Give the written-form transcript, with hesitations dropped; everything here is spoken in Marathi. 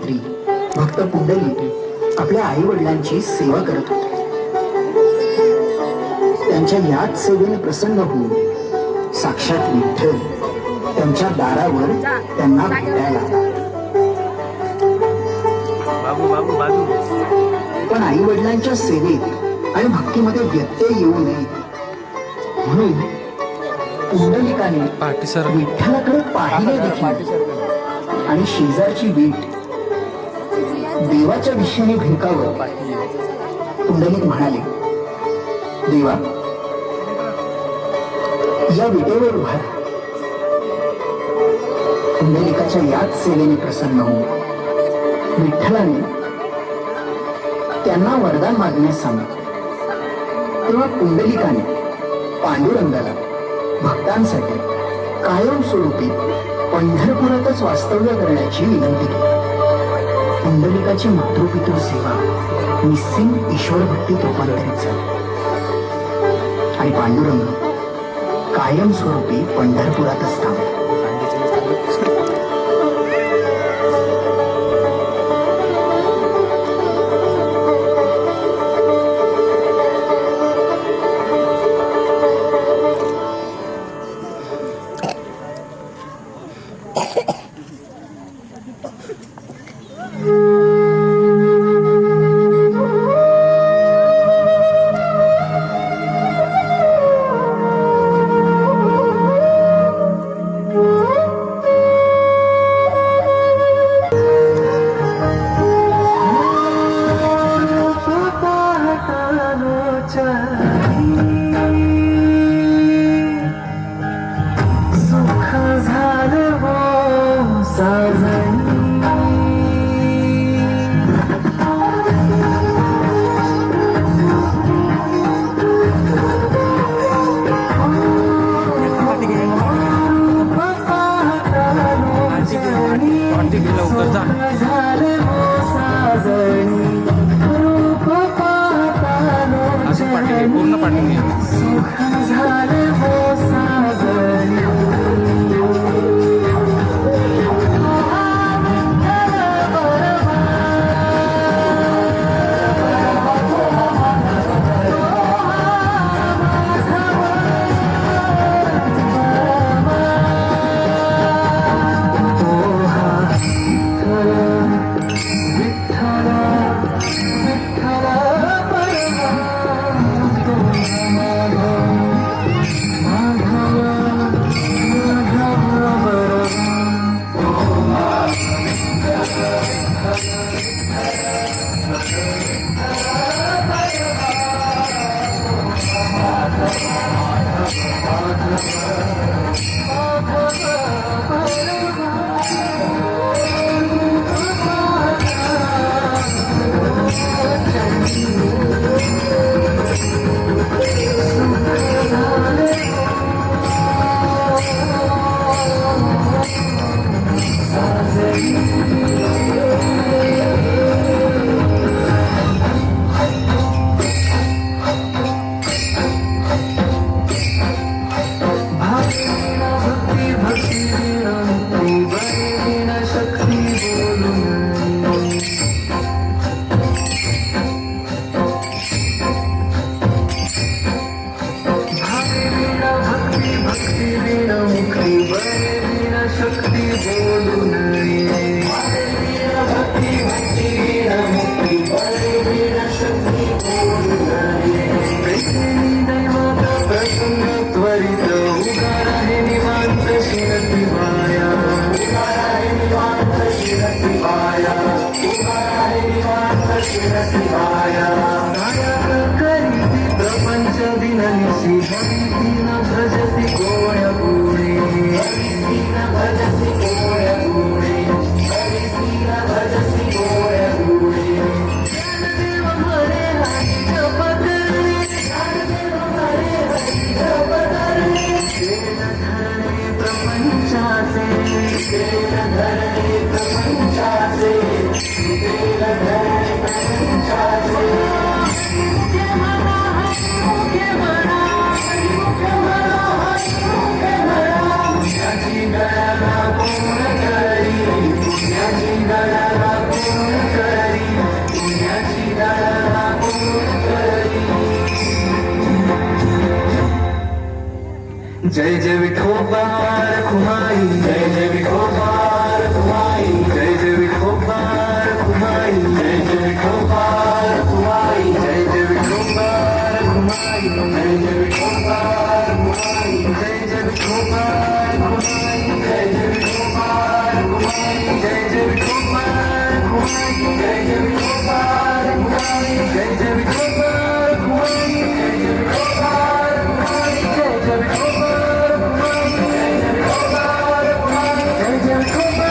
रात्री भक्त पुंडलिक आपल्या आई वडिलांची सेवा करत होते. त्यांच्या याच सेवेने प्रसन्न होऊन साक्षात विठ्ठल त्यांच्या दारावर त्यांना भेटायला आला. पण आई वडिलांच्या सेवेत आणि भक्तीमध्ये व्यत्यय येऊ नये म्हणून पुंडलिकाने विठ्ठलाकडे पाहिले देखील आणि शेजारची वीट देवाच्या दिशेने भिरकावत पुंडलिक म्हणाले, देवा, या विटेवर उभा राहा. पुंडलिकाच्या याच सेवेने प्रसन्न होऊन विठ्ठलाने त्यांना वरदान मागण्यास सांगितले. तेव्हा पुंडलिकाने पांडुरंगाला भक्तांसाठी कायमस्वरूपी पंढरपुरातच वास्तव्य करण्याची विनंती केली. पुंडलिकाची मातृपितृ सेवा निस्सिम ईश्वर भक्तीत रूपांतरित झाली आणि पांडुरंग कायमस्वरूपी पंढरपुरातच थांबला. पूर्ण पाठवून मुख्य जय जय विठोबा रखुमाई, जय जय विठोबा रखुमाई, जय जय विठोबा रखुमाई, जय जय विठोबा रखुमाई, जय जय विठोबा रखुमाई, जय जय विठोबा रखुमाई, जय जय विठोबा रखुमाई, जय जय विठोबा रखुमाई, जय जय विठोबा रखुमाई, जय जय विठोबा रखुमाई, जय जय विठोबा रखुमाई, जय जय विठोबा रखुमाई, जय जय विठोबा